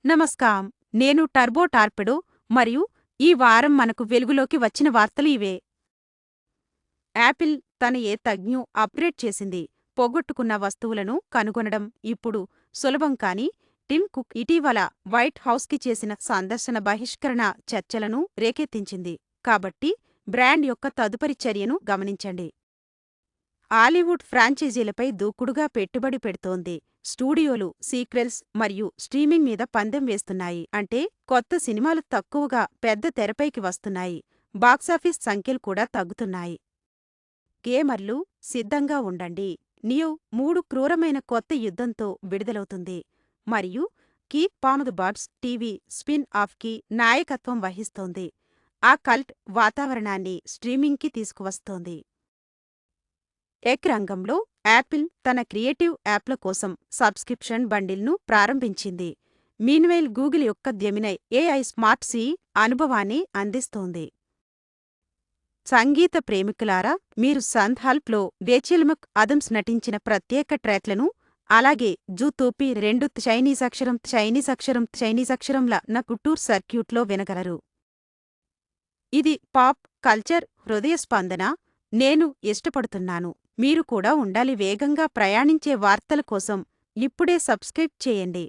నమస్కారం. నేను turbo torpedo మరియు ఈ వారం మనకు వెలుగులోకి వచ్చిన వార్తలు ఇవే. యాపిల్ తన తజ్ఞు అప్గ్రేడ్ చేసింది. పోగొట్టుకున్న వస్తువులను కనుగొనడం ఇప్పుడు సులభం కానీ టిమ్ కుక్ ఇటీవల వైట్ హౌస్కి చేసిన సందర్శన బహిష్కరణ చర్చలను రేకెత్తించింది. కాబట్టి బ్రాండ్ యొక్క తదుపరి చర్యను గమనించండి. హాలీవుడ్ ఫ్రాంచైజీలపై దూకుడుగా పెట్టుబడి పెడుతోంది. స్టూడియోలు సీక్వెల్స్ మరియు స్ట్రీమింగ్ మీద పందెం వేస్తున్నాయి. అంటే కొత్త సినిమాలు తక్కువగా పెద్ద తెరపైకి వస్తున్నాయి. బాక్సాఫీస్ సంఖ్యలు కూడా తగ్గుతున్నాయి. గేమర్లు సిద్ధంగా ఉండండి. నియో 3 క్రూరమైన కొత్త యుద్ధంతో విడుదలవుతుంది మరియు keep on the birds TV spin ఆఫ్కి నాయకత్వం వహిస్తోంది. ఆ కల్ట్ వాతావరణాన్ని స్ట్రీమింగ్కి తీసుకువస్తోంది. టెక్ రంగంలో యాపిల్ తన క్రియేటివ్ యాప్ల కోసం సబ్స్క్రిప్షన్ బండిల్ను ప్రారంభించింది. మీన్వైల్ గూగుల్ యొక్క జెమినై ఏఐ స్మార్ట్ సి అనుభవాన్ని అందిస్తోంది. సంగీత ప్రేమికులారా, మీరు సందర్భ్లో రేచెల్ మక్ అదమ్స్ నటించిన ప్రత్యేక ట్రాక్లను, అలాగే జూతోపీ 2 చైనీస్ అక్షరంల నా కుటూర్ సర్క్యూట్లో వినగలరు. ఇది పాప్ కల్చర్ హృదయస్పందన. నేను ఇష్టపడుతున్నాను. మీరు కూడా ఉండాలి. వేగంగా ప్రయాణించే వార్తల కోసం ఇప్పుడే సబ్స్క్రైబ్ చేయండి.